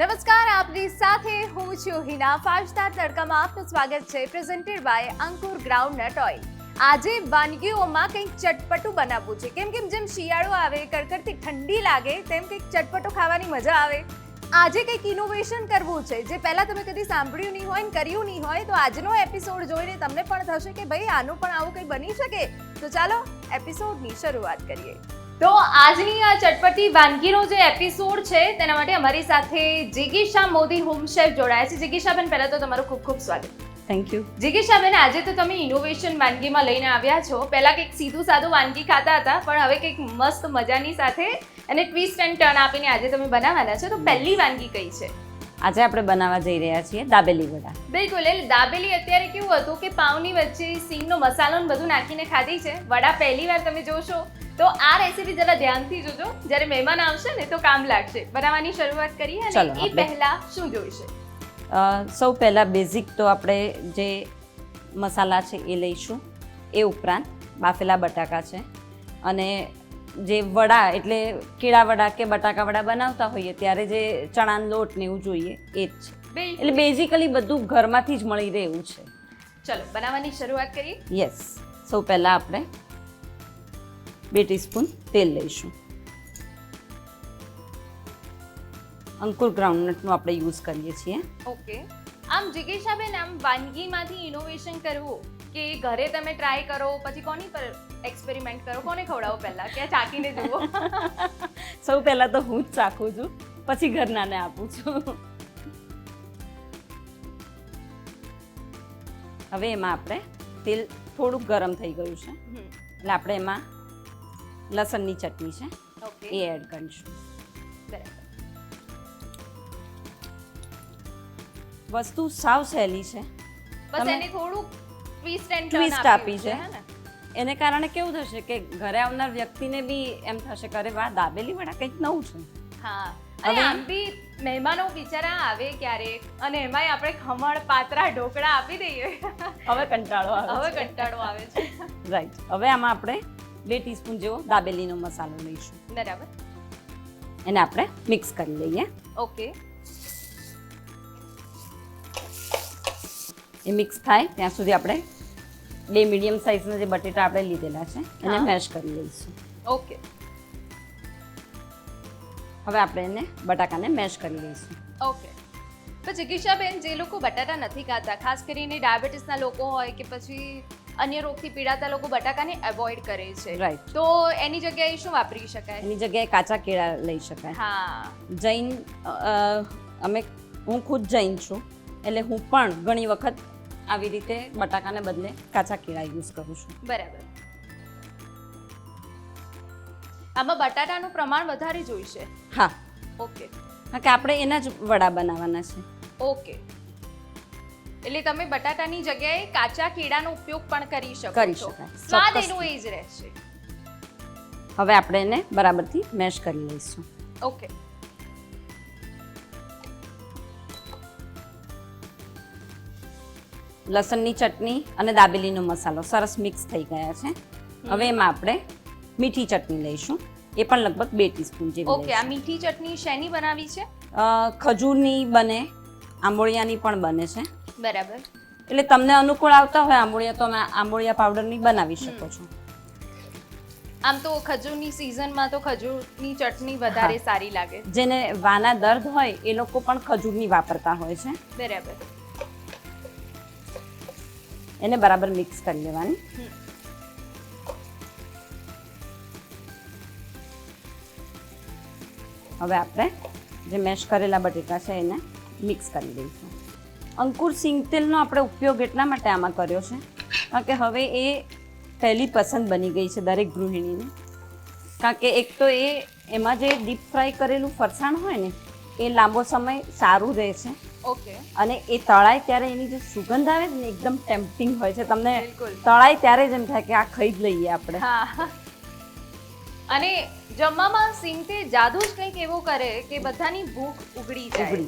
નમસ્કાર, આપની સાથે હું છું હિના. 5 સ્ટાર તડકામાં આપનું સ્વાગત છે, presented by Ankur groundnut oil. આજે વાનગીઓમાં કંઈક ચટપટું બનાવવું છે. કેમ જેમ શિયાળો આવે, કડકડતી ઠંડી લાગે, તેમ કંઈક ચટપટું ખાવાની મજા આવે. આજે કંઈક ઇનોવેશન કરવું છે, જે પહેલા તમે કદી સાંભળ્યું નહીં હોય ને કર્યું નહીં હોય. તો આજનો એપિસોડ જોઈને તમને પણ થશે કે ભાઈ આનું પણ આવું કંઈ બની શકે. તો ચાલો એપિસોડની શરૂઆત કરીએ. તો આજની આ ચટપટી વાનગીનો જે એપિસોડ છે તેના માટે અમારી સાથે જિગીશા મોદી હોમ શેફ જોડાયા છે. જિગીશાબેન, પહેલા તો તમારું ખૂબ ખૂબ સ્વાગત. Thank you. જિગીશાબેન, આજે તો તમે ઇનોવેશન વાનગીમાં લઈને આવ્યા છો. પહેલા કંઈક સીધું સાદું વાનગી ખાતા હતા, પણ હવે કંઈક મસ્ત મજાની સાથે અને ટ્વિસ્ટ એન્ડ ટર્ન આપીને આજે તમે બનાવવાના છો. તો પહેલી વાનગી કઈ છે? આજે આપણે બનાવવા જઈ રહ્યા છીએ દાબેલી વડા. બિલકુલ. એટલે દાબેલી અત્યારે કેવું હતું કે પાવની વચ્ચે સિંગનો મસાલો ને બધું નાખીને ખાધી છે. વડા પહેલી વાર તમે જોશો તો આ રેસીપી જરા ધ્યાનથી જોજો, જ્યારે મહેમાન આવશે ને તો કામ લાગશે. બનાવવાની શરૂઆત કરીએ અને એ પહેલા શું જોઈશે? સૌ પહેલાં બેઝિક તો આપણે જે મસાલા છે એ લઈશું. એ ઉપરાંત બાફેલા બટાકા છે, અને જે વડા એટલે કેળા વડા કે બટાકા વડા બનાવતા હોઈએ ત્યારે જે ચણાનો લોટ ને એવું જોઈએ એ જ છે. એટલે બેઝિકલી બધું ઘરમાંથી જ મળી રહે એવું છે. ચલો બનાવવાની શરૂઆત કરીએ. યસ. સૌ પહેલાં આપણે 2 ટીસ્પૂન તેલ લઈશું. અંકુર ગ્રાઉન્ડનટનું આપણે યુઝ કરીએ છીએ. ઓકે. આમ જિગીશાબેન, આમ વાનગીમાંથી ઇનોવેશન કરવું કે ઘરે તમે ટ્રાય કરો, પછી કોની પર એક્સપેરિમેન્ટ કરો, કોને ખવડાવો પહેલા કે ચાખીને જુઓ? સૌ પહેલાં તો હું જ ચાખું છું, પછી ઘરનાને આપું છું. હવે એમાં આપણે તેલ થોડુંક ગરમ થઈ ગયું છે, એટલે આપણે એમાં લસણની ચટણી છે ઓકે એ એડ કરીશું. બરાબર. વસ્તુ સાવ સહેલી છે, બસ એને થોડું ટ્વિસ્ટ આપી છે. એને કારણે કેવું થશે કે ઘરે આવનાર વ્યક્તિને બી એમ થશે કે અરે વાહ, દાબેલી વડા કંઈક નવું છે. હા. અને આમ બી મહેમાનો બિચારા આવે ક્યારેક, અને એમાંય આપણે ખમણ પાતરા ઢોકળા આપી દઈએ. હવે કંટાળો આવે. હવે કંટાળો આવે છે. રાઈટ. હવે આમાં આપણે 2 ટીસ્પૂન જેવો દાબેલીનો મસાલો લઈશું. બરાબર. એને આપણે મિક્સ કરી લઈએ. ઓકે. એ મિક્સ થાય ત્યાં સુધી આપણે 2 મીડિયમ સાઇઝના જે બટેટા આપણે લીધેલા છે એને મેશ કરી લઈશું. ઓકે. હવે આપણે એને બટાકાને મેશ કરી લઈશું. ઓકે. તો જિગીશાબેન, જે લોકો બટાટા નથી ખાતા, ખાસ કરીને ડાયાબિટીસના લોકો હોય કે પછી અન્ય રોગથી પીડાતા લોકો બટાકાને એવોઇડ કરે છે, રાઈટ. તો એની જગ્યાએ શું વાપરી શકાય? એની જગ્યાએ કાચા કેળા લઈ શકાય. હા. જૈન હું ખુદ જૈન છું, એટલે હું પણ ઘણી વખત આવી રીતે બટાકાને બદલે કાચા કેળા યુઝ કરું છું. બરાબર. આમાં બટાટાનું પ્રમાણ વધારે જોઈશે? હા. ઓકે. કારણ કે આપણે એના જ વડા બનાવવાના છે. ઓકે. એટલે તમે બટાટાની જગ્યાએ કાચા કેળાનો ઉપયોગ પણ કરી શકો કરી છો. શકાય. સ્વાદ ચોક્કસ. એનો એ જ રહેશે. હવે આપણે એને બરાબરથી મેશ કરી લઈશું. ઓકે. લસણની ચટણી અને દાબેલીનો મસાલો સરસ મિક્સ થઈ ગયા છે. હવે એમાં આપણે મીઠી ચટણી લઈશું. એ પણ લગભગ 2 ટીસ્પૂન જેવી. ઓકે. આ મીઠી ચટણી શેની બનાવી છે? ખજૂરની બને, આંબોળિયાની પણ બને છે. બરાબર. એટલે તમને અનુકૂળ આવતા હોય આંબોળિયા તો આંબોળિયા પાવડરની બનાવી શકો છો. આમ તો ખજૂરની સિઝનમાં તો ખજૂરની ચટણી વધારે સારી લાગે. જેને વાના દર્દ હોય એ લોકો પણ ખજૂરની વાપરતા હોય છે. બરાબર. એને બરાબર મિક્સ કરી લેવાની. હવે આપણે જે મેશ કરેલા બટેટા છે એને મિક્સ કરી દઈશું. અંકુર સિંગ તેલનો આપણે ઉપયોગ એટલા માટે આમાં કર્યો છે કારણ કે હવે એ પહેલી પસંદ બની ગઈ છે દરેક ગૃહિણીની. કારણ કે એક તો એમાં જે ડીપ ફ્રાય કરેલું ફરસાણ હોય ને એ લાંબો સમય સારું રહે છે. ઓકે. અને એ તળાય ત્યારે એની જે સુગંધ આવે ને એકદમ ટેમ્પટિંગ હોય છે. તમને બિલકુલ. તળાય ત્યારે જ એમ થાય કે આ ખાઈ જ લઈએ આપણે. હા. અને જમવામાં સિંગ તે જાદુ જ કંઈક એવો કરે કે બધાની ભૂખ ઉગડી જાય.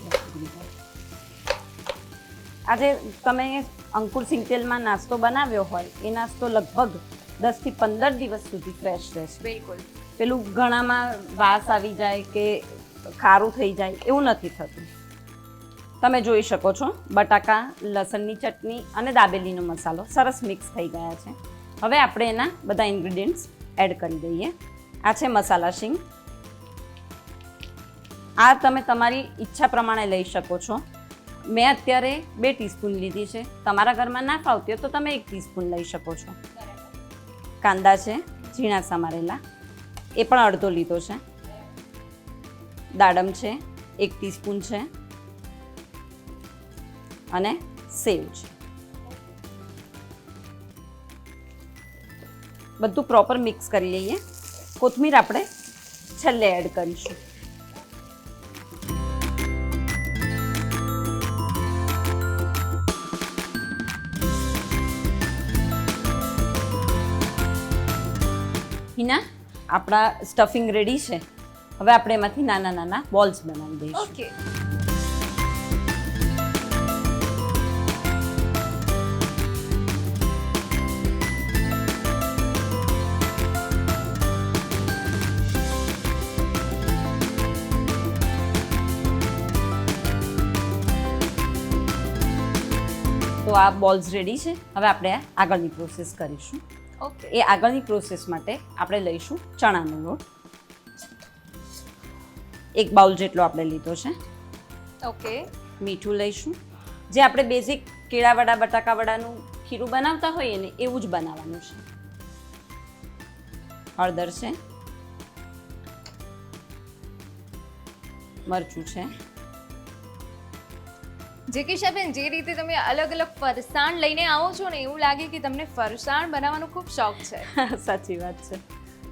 આજે તમે અંકુર સિંગ તેલમાં નાસ્તો બનાવ્યો હોય એ નાસ્તો લગભગ 10 થી 15 દિવસ સુધી ફ્રેશ રહેશે. બિલકુલ. પેલું ઘણામાં વાસ આવી જાય કે ખારું થઈ જાય એવું નથી થતું. તમે જોઈ શકો છો બટાકા, લસણની ચટણી અને દાબેલીનો મસાલો સરસ મિક્સ થઈ ગયા છે. હવે આપણે એના બધા ઇન્ગ્રીડિયન્ટ્સ એડ કરી દઈએ. આ છે મસાલા શીંગ. આ તમે તમારી ઈચ્છા પ્રમાણે લઈ શકો છો. મેં અત્યારે 2 ટીસ્પૂન લીધી છે. તમારા ઘરમાં ના ફાવતી હોય તો તમે 1 ટીસ્પૂન લઈ શકો છો. કાંદા છે ઝીણા સમારેલા, એ પણ અડધો લીધો છે. દાડમ છે 1 ટીસ્પૂન છે અને સેવ છે. બધું પ્રોપર મિક્સ કરી લઈએ. કોથમીર આપણે છેલ્લે એડ કરીશું. હિના, આપણા સ્ટફિંગ રેડી છે. હવે આપણે એમાંથી નાના નાના બોલ્સ બનાવી દઈશું. ઓકે. તો આ બોલ્સ રેડી છે. હવે આપણે આગળની પ્રોસેસ કરીશું. ઓકે. એ આગળની પ્રોસેસ માટે આપણે લઈશું ચણાનો લોટ. 1 બાઉલ જેટલો આપણે લીધો છે. ઓકે. મીઠું લઈશું. જે આપણે બેઝિક કેળાવડા, બટાકાવડાનું ખીરું બનાવતા હોઈએ ને એવું જ બનાવવાનું છે. હળદર છે, મરચું છે. જિગીશાબેન, જે રીતે તમે અલગ અલગ ફરસાણ લઈને આવો છો ને એવું લાગે કે તમને ફરસાણ બનાવવાનો ખૂબ શોખ છે. સાચી વાત છે.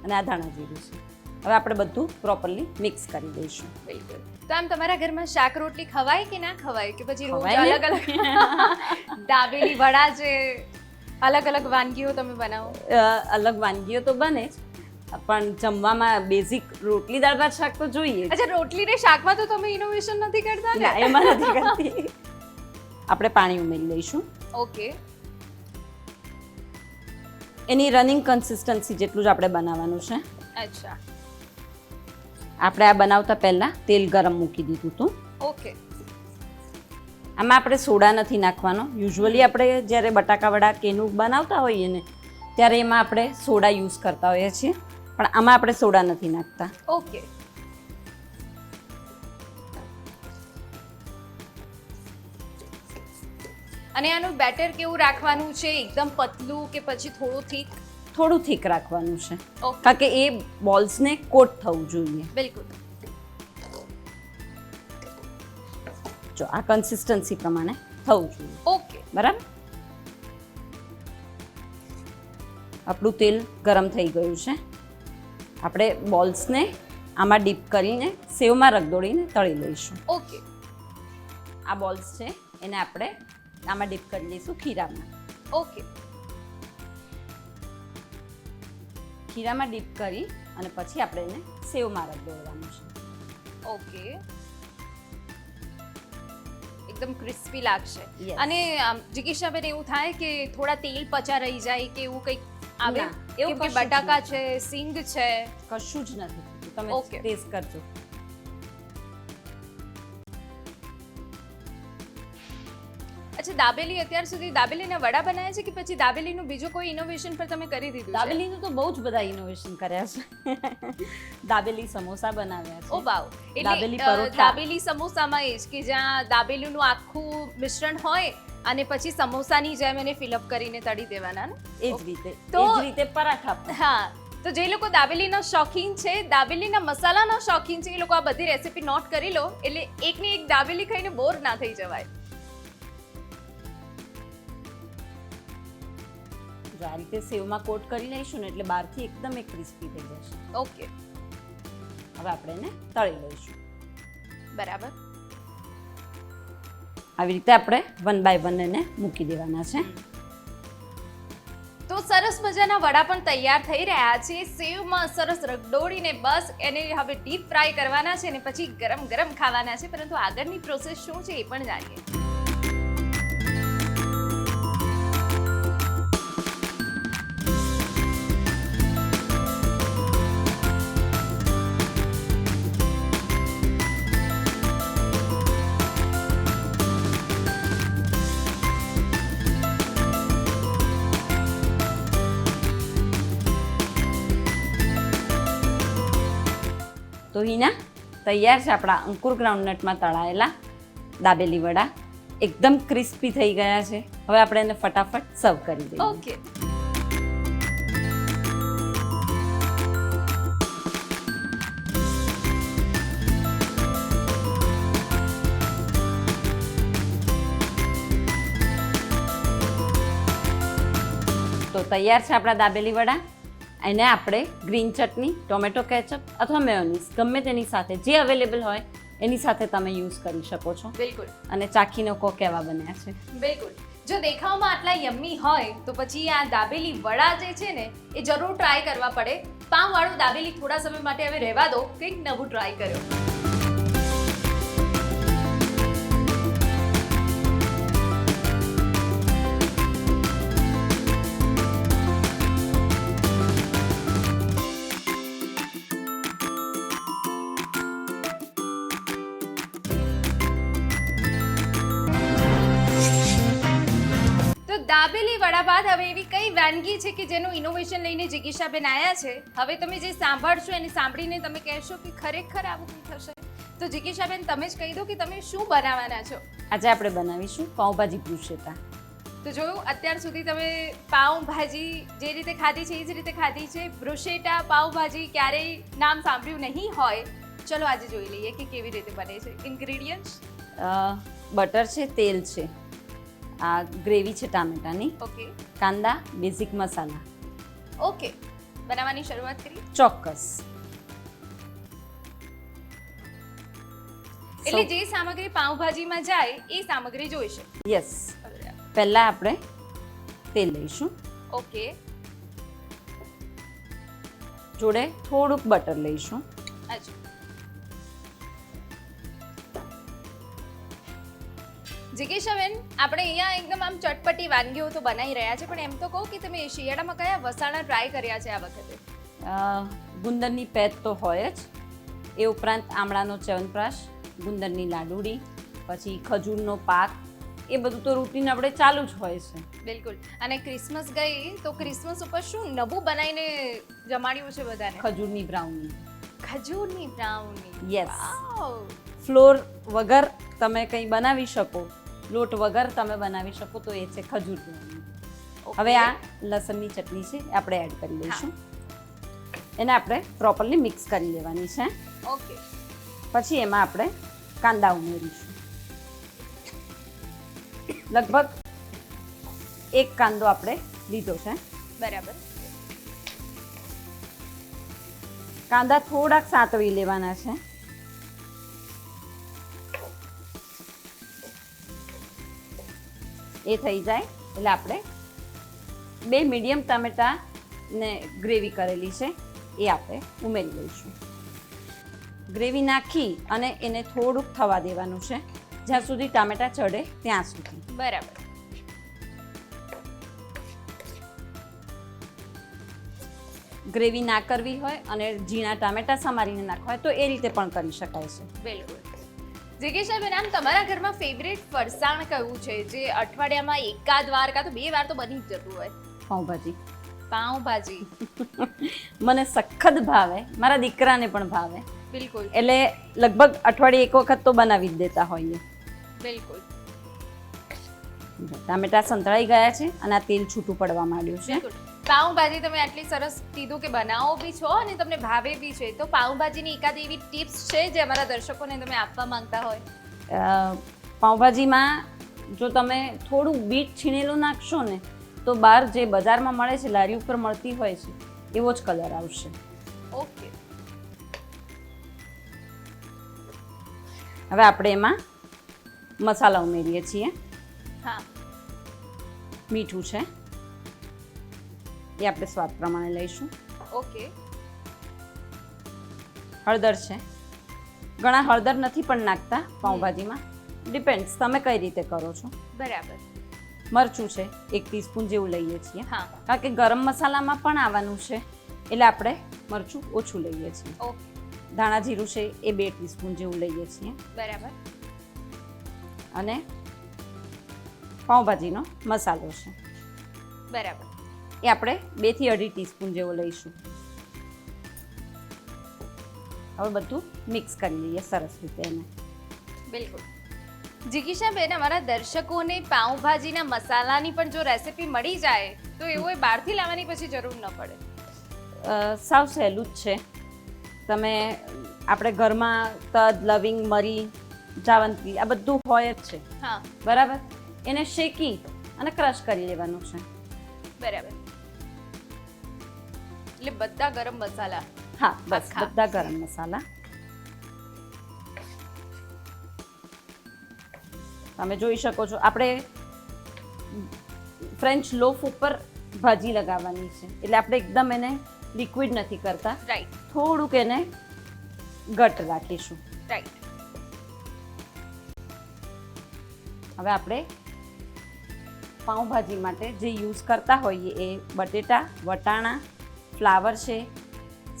અને આ ધાણા જીરું છે. હવે આપણે બધું પ્રોપરલી મિક્સ કરી દઈશું. બિલકુલ. તો આમ તમારા ઘરમાં શાક રોટલી ખવાય કે ના ખવાય, કે પછી રોજ ખવાય ને. અલગ અલગ દાબેલી, વડા છે, અલગ અલગ વાનગીઓ તમે બનાવો? અલગ વાનગીઓ તો બને જ, પણ જમવામાં બેઝિક રોટલી, દાળ ભાત, શાક તો જોઈએ જ. અચ્છા, રોટલી ને શાકમાં તો તમે ઇનોવેશન નથી કરતા ના, ને? એમાં નથી કરતી. આપણે પાણી ઉમેરી લઈશું. ઓકે. એની રનિંગ કન્સિસ્ટન્સી જેટલું જ આપણે બનાવવાનું છે. અચ્છા. આપણે આ બનાવતા પહેલા તેલ ગરમ મૂકી દીધું હતું. ઓકે. આમાં આપણે સોડા નથી નાખવાનો. યુઝ્યુઅલી આપણે જ્યારે બટાકાવડા કેનું બનાવતા હોઈએ ને ત્યારે એમાં આપણે સોડા યુઝ કરતા હોઈએ છીએ, પણ આમાં આપણે સોડા નથી નાખતા. ઓકે. અને આનું બેટર કેવું રાખવાનું છે? એકદમ પતલું કે પછી થોડું થીક? થોડું થીક રાખવાનું છે, ઓકે. કારણ કે એ બોલ્સને કોટ થવું જોઈએ. બિલકુલ. જો આ કન્સિસ્ટન્સી પ્રમાણે થવું જોઈએ. ઓકે. બરાબર. આપણું તેલ ગરમ થઈ ગયું છે. આપણે બોલ્સને આમાં ડીપ કરીને સેવમાં રગદોળીને તળી લઈશું. ઓકે. આ બોલ્સ છે એને આપણે આમાં ડીપ કરી લઈશું ખીરામાં. ઓકે. ખીરામાં ડીપ કરી અને પછી આપણે એને સેવમાં રગદોળવાનું છે. ઓકે. એકદમ ક્રિસ્પી લાગશે. Yes. અને જિગીશાબેન, એવું થાય કે થોડા તેલ પચા રહી જાય કે એવું કંઈક આવે? ના, એવું કેમ કે કશું જ બટાકા નથી. છે, સિંગ છે. કશું જ નથી થતું. તમે Okay. ટેસ્ટ કરજો. અચ્છા, દાબેલી અત્યાર સુધી દાબેલીના વડા બનાવ્યા છે કે પછી દાબેલીનું બીજું કોઈ ઇનોવેશન પર તમે કરી દીધું છે? દાબેલીનું તો બહુ જ બધા ઇનોવેશન કર્યા છે. દાબેલી સમોસા બનાવ્યા ઓ છે. વાવ. દાબેલી એટલે પરોઠા. દાબેલી સમોસામાં એ જ કે જ્યાં દાબેલીનું આખું મિશ્રણ હોય અને પછી સમોસાની જેમ એને ફિલઅપ કરીને તળી દેવાના ને? એ જ રીતે તો- એ જ રીતે પરાઠા પણ. હા. તો જે લોકો દાબેલીના શોખીન છે, દાબેલીના મસાલાના શોખીન છે, એ લોકો આ બધી રેસીપી નોટ કરી લો, એટલે એકની એક દાબેલી ખાઈને બોર ના થઈ જવાય. જો આ રીતે સેવમાં કોટ કરી લઈશું ને એટલે બહારથી એકદમ એક ક્રિસ્પી થઈ જશે. ઓકે. હવે આપણે એને તળી લઈશું. બરાબર. આવી રીતે આપણે 1 બાય 1 એને મૂકી દેવાના છે. તો સરસ મજાના વડા પણ તૈયાર થઈ રહ્યા છે. સેવમાં સરસ રગડોળીને બસ એને હવે ડીપ ફ્રાય કરવાના છે અને પછી ગરમ ગરમ ખાવાના છે. પરંતુ આગળની પ્રોસેસ શું છે એ પણ જાણીએ. તો હિના તૈયાર છે આપણા અંકુર ગ્રાઉન્ડનટમાં તળાયેલા દાબેલી વડા. એકદમ ક્રિસ્પી થઈ ગયા છે. હવે આપણે એને ફટાફટ સર્વ કરી દઈએ. ઓકે. તો તૈયાર છે આપણા દાબેલી વડા. એને આપણે ગ્રીન ચટણી, ટોમેટો કેચઅપ અથવા મેયોનીઝ ગમે તેની સાથે જે અવેલેબલ હોય એની સાથે તમે યુઝ કરી શકો છો. બિલકુલ. અને ચાખીને કહો કેવા બન્યા છે. બિલકુલ. જો દેખાવમાં આટલા યમ્મી હોય તો પછી આ દાબેલી વડા જે છે ને એ જરૂર ટ્રાય કરવા પડે. પાવવાળું દાબેલી થોડા સમય માટે હવે રહેવા દો, કંઈક નવું ટ્રાય કર્યો. દાબેલી વડા બાદ હવે એવી કઈ વાનગી છે કે જેનું ઇનોવેશન લઈને જિગીશાબેન આવ્યા છે? હવે તમે જે સાંભળશો એને સાંભળીને તમે કહેશો કે ખરેખર આવું કંઈ થશે. તો જિગીશાબેન તમે જ કહી દો કે તમે શું બનાવવાના છો? આજે આપણે બનાવીશું પાઉંભાજી બ્રુશેટા. તો જોયું, અત્યાર સુધી તમે પાઉંભાજી જે રીતે ખાધી છે એ જ રીતે ખાધી છે. બ્રુશેટા પાઉંભાજી ક્યારેય નામ સાંભળ્યું નહીં હોય. ચલો આજે જોઈ લઈએ કે કેવી રીતે બને છે. ઇન્ગ્રેડિયન્ટ્સ: બટર છે, તેલ છે, આ ગ્રેવી છે ટામેટાની, ઓકે, કાંદા, બેઝિક મસાલા. ઓકે, બનાવવાની શરૂઆત કરી. ચોક્કસ. એટલે જે સામગ્રી પાઉંભાજીમાં જાય એ સામગ્રી જોઈશે. યસ. પહેલા આપણે તેલ લઈશું. ઓકે. જોડે થોડુંક બટર લઈશું. અચ્છા. જિગીશાબેન, આપણે અહીંયા એકદમ આમ ચટપટી વાનગીઓ તો બનાવી રહ્યા છે, પણ એમ તો કહો કે તમે શિયાળામાં કયા વસાણા ટ્રાય કર્યા છે આ વખતે? ગુંદરની પેત તો હોય જ, એ ઉપરાંત આમળાનો ચ્યવનપ્રાશ, ગુંદરની લાડુડી, પછી ખજૂરનો પાક, એ બધું તો રૂટીન આપણે ચાલુ જ હોય છે. બિલકુલ. અને ક્રિસમસ ગઈ તો ક્રિસમસ ઉપર શું નવું બનાવીને જમાડ્યું છે બધાને? ખજૂરની બ્રાઉની. ખજૂરની બ્રાઉની. યસ. વાવ. ફ્લોર વગર તમે કંઈ બનાવી શકો, લોટ વગર તમે બનાવી શકો તો એ છે ખજૂર બ્રાઉની. હવે આ લસણની ચટણી છે એ આપણે એડ કરી દઈશું. એને આપણે પ્રોપરલી મિક્સ કરી લેવાની છે. ઓકે. પછી એમાં આપણે કાંદા ઉમેરીશું. લગભગ એક કાંદો આપણે લીધો છે. બરાબર. કાંદા થોડાક સાતળી લેવાના છે. એ થઈ જાય એટલે આપણે 2 મીડિયમ ટામેટા ને ગ્રેવી કરેલી છે એ આપણે ઉમેરી લઈશું. ગ્રેવી નાખી અને એને થોડુંક થવા દેવાનું છે, જ્યાં સુધી ટામેટા ચડે ત્યાં સુધી. બરાબર. ગ્રેવી ના કરવી હોય અને ઝીણા ટામેટા સમારીને નાખવા હોય તો એ રીતે પણ કરી શકાય છે. બિલકુલ. જિગીશાબેન, આમ તમારા ઘરમાં ફેવરેટ ફરસાણ કયું છે જે અઠવાડિયામાં એકાદ વાર કાં તો 2 વાર તો બની જ જતું હોય? પાઉંભાજી. પાઉંભાજી. મને સખત ભાવે, મારા દીકરાને પણ ભાવે. બિલકુલ. એટલે લગભગ અઠવાડિયે એક વખત તો બનાવી જ દેતા હોઈએ. બિલકુલ. ટામેટા સંતળાઈ ગયા છે અને આ તેલ છૂટું પડવા માંડ્યું છે. બિલકુલ. પાઉંભાજી તમે આટલી સરસ કીધું કે બનાવો બી છો અને તમને ભાવે બી છે, તો પાઉંભાજીની એકાદ એવી ટિપ્સ છે જે અમારા દર્શકોને તમે આપવા માંગતા હોય? પાઉંભાજીમાં જો તમે થોડું બીટ છીણેલું નાખશો ને તો બહાર જે બજારમાં મળે છે, લારી ઉપર મળતી હોય છે, એવો જ કલર આવશે. ઓકે. હવે આપણે એમાં મસાલા ઉમેરીએ છીએ. હા. મીઠું છે એ આપણે સ્વાદ પ્રમાણે લઈશું. ઓકે. હળદર છે. ઘણા હળદર નથી પણ નાખતા પાઉંભાજીમાં, ડિપેન્ડ્સ તમે કઈ રીતે કરો છો. બરાબર. મરચું છે 1 ટીસ્પૂન જેવું લઈએ છીએ, હા. કારણ કે ગરમ મસાલામાં પણ આવવાનું છે એટલે આપણે મરચું ઓછું લઈએ છીએ. ઓકે. ધાણા જીરું છે એ 2 ટીસ્પૂન જેવું લઈએ છીએ. બરાબર. અને પાઉંભાજીનો મસાલો છે બરાબર. એ આપણે 2 થી 2.5 ટીસ્પૂન જેવો લઈશું. હવે બધું મિક્સ કરી લઈએ સરસ રીતે એને. બિલકુલ. જિગીશાબેન, અમારા દર્શકોને પાઉંભાજીના મસાલાની પણ જો રેસિપી મળી જાય તો એવું એ બહારથી લાવવાની પછી જરૂર ન પડે. સાવ સહેલું જ છે. તમે આપણે ઘરમાં તજ, લવિંગ, મરી, જાવંત્રી આ બધું હોય જ છે, હા, બરાબર. એને શેકી અને ક્રશ કરી લેવાનું છે. બરાબર. એટલે બધા ગરમ મસાલા. હા, બસ આખા. બધા ગરમ મસાલા તમે જોઈ શકો છો. આપણે ફ્રેન્ચ લોફ ઉપર ભાજી લગાવવાની છે એટલે આપણે એકદમ એને લિક્વિડ નથી કરતા, રાઈટ, થોડુંક એને ઘટ રાખીશું. રાઈટ. હવે આપણે પાઉંભાજી માટે જે યુઝ કરતા હોઈએ એ બટેટા, વટાણા, ફ્લાવર છે,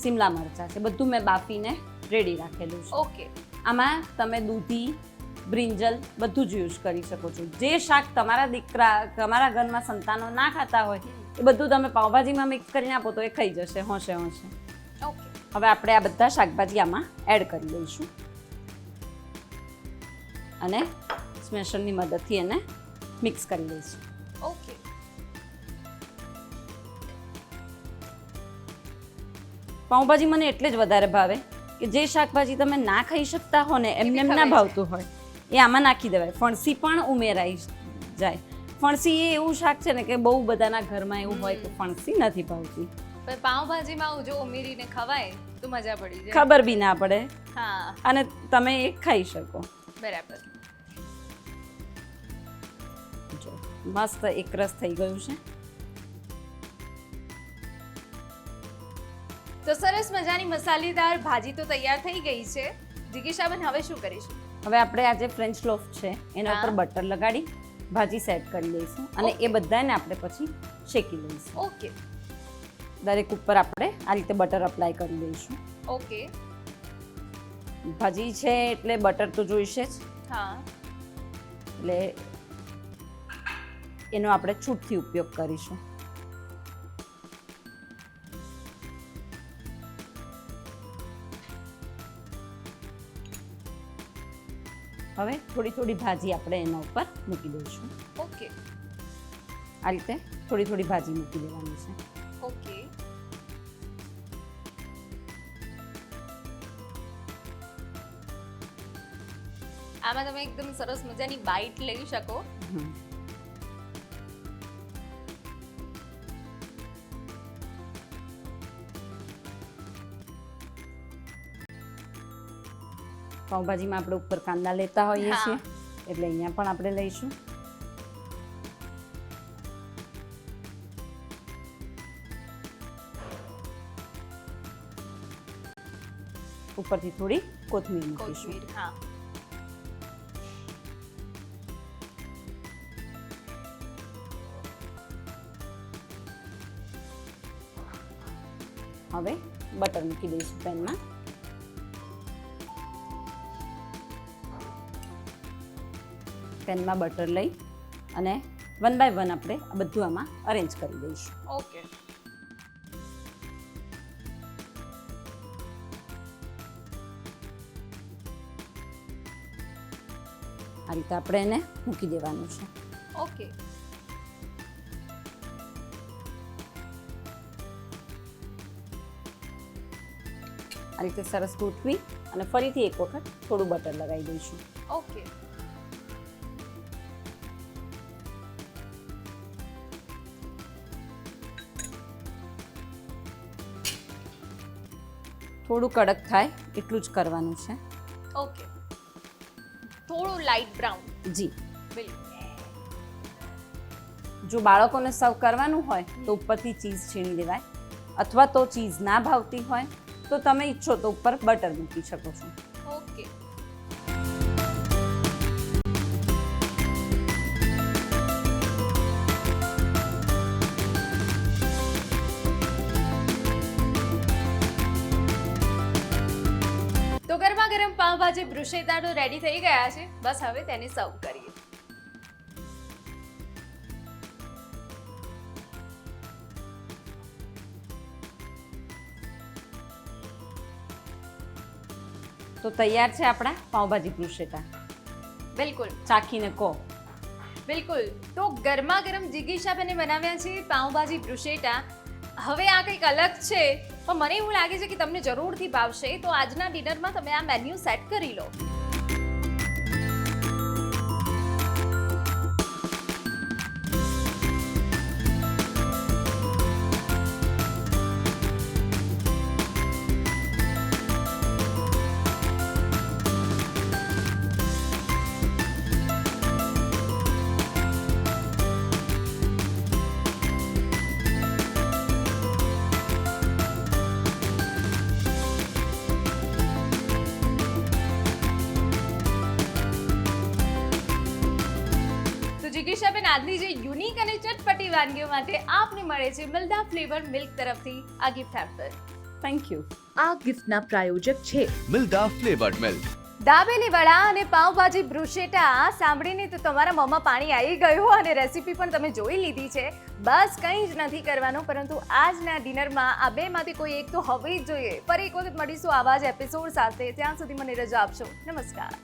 શિમલા મરચાં છે, બધું મેં બાફીને રેડી રાખેલું છે. ઓકે. આમાં તમે દૂધી, બ્રિંજલ બધું જ યુઝ કરી શકો છો. જે શાક તમારા દીકરા, તમારા ઘરમાં સંતાનો ના ખાતા હોય એ બધું તમે પાઉંભાજીમાં મિક્સ કરીને આપો તો એ ખાઈ જશે હોંશે હોંશે. ઓકે. હવે આપણે આ બધા શાકભાજી આમાં એડ કરી દઈશું અને સ્મેશરની મદદથી એને મિક્સ કરી દઈશું. ઓકે. પાઉંભાજી મને એટલે જ વધારે ભાવે કે જે શાકભાજી તમે ના ખાઈ શકતા હો ને, એમને એમ ના ખવાય ભાવતું હોય એ આમાં નાખી દેવાય. ફણસી પણ ઉમેરાઈ જાય. ફણસી એ એવું શાક છે ને કે બહુ બધાના ઘરમાં એવું હોય કે ફણસી નથી ભાવતી, પણ પાઉંભાજીમાં જો ઉમેરીને ખવાય તો મજા પડી જાય. ખબર બી ના પડે હા, અને તમે એ ખાઈ શકો. બરાબર. જો મસ્ત એકરસ થઈ ગયું છે. તો સરસ મજાની મસાલેદાર ભાજી તો તૈયાર થઈ ગઈ છે. જિગીશાબેન, હવે શું કરીશું? હવે આપણે આ જે ફ્રેન્ચ લોફ છે એના ઉપર બટર લગાડી ભાજી સેટ કરી દઈશું અને એ બધાને આપણે પછી શેકી લઈશું. ઓકે. દરેક ઉપર આપણે આ રીતે બટર અપ્લાય કરી દઈશું. ઓકે. ભાજી છે એટલે બટર તો જોઈશે જ, હા, એટલે એનો આપણે છૂટથી ઉપયોગ કરીશું. હવે થોડી થોડી ભાજી આપણે એના ઉપર મૂકી દઈશું. ઓકે. આ રીતે થોડી થોડી ભાજી મૂકી દેવાની છે. ઓકે. આમાં તમે એકદમ સરસ મજાની બાઈટ લઈ શકો. હમ. પાઉંભાજીમાં આપણે ઉપર કાંદા લેતા હોઈએ હા. છીએ એટલે અહીંયા પણ આપણે લઈશું. ઉપરથી થોડી કોથમીર મૂકીશું. કોથમીર, હા. હવે બટર મૂકી દઈશું પેનમાં. પેનમાં બટર લઈ અને 1 બાય 1 આપણે આ બધું આમાં અરેન્જ કરી દઈશું. ઓકે. આ રીતે આપણે એને મૂકી દેવાનું છે. ઓકે. આ રીતે સરસ ગોઠવી અને ફરીથી એક વખત થોડું બટર લગાવી દઈશું. ઓકે. થોડું કડક થાય એટલું જ કરવાનું છે. ઓકે. થોડું લાઇટ બ્રાઉન. જી. બિલકુલ. જો બાળકોને સર્વ કરવાનું હોય તો ઉપરથી ચીઝ છીણી દેવાય, અથવા તો ચીઝ ના ભાવતી હોય તો તમે ઈચ્છો તો ઉપર બટર મૂકી શકો છો. ઓકે. તો ગરમા ગરમ પાવભાજી બ્રુશેટાડો રેડી થઈ ગયા છે. બસ હવે તેને સર્વ કરીએ. તો તૈયાર છે આપણા પાઉંભાજી બ્રુશેટા. બિલકુલ ચાખીને કહો. બિલકુલ. તો ગરમા ગરમ જિગીશાબેને બનાવ્યા છે પાઉંભાજી બ્રુશેટા. હવે આ કંઈક અલગ છે, પણ મને એવું લાગે છે કે તમને જરૂરથી ભાવશે. તો આજના ડિનરમાં તમે આ મેન્યુ સેટ કરી લો. જિગીશાબેન, આજની જે યુનિક અને ચટપટી વાનગીઓ માટે આપને મળે છે મિલ્ડા ફ્લેવર મિલ્ક તરફથી આ ગિફ્ટ હેમ્પર. Thank you. આ ગિફ્ટના પ્રાયોજક છે મિલ્ડા ફ્લેવર્ડ મિલ્ક. દાબેલી વડા અને પાવભાજી બ્રુશેટા સાંભળીને તો તમારા મોંમાં પાણી આવી ગયું અને રેસીપી પણ તમે જોઈ લીધી છે. બસ કંઈ જ નથી કરવાનું, પરંતુ આજના ડિનરમાં આ બેમાંથી કોઈ એક તો હોવી જ જોઈએ. ફરી એક વખત મળીશું આવા જ એપિસોડ સાથે. ત્યાં સુધી મને રજા આપશો. નમસ્કાર.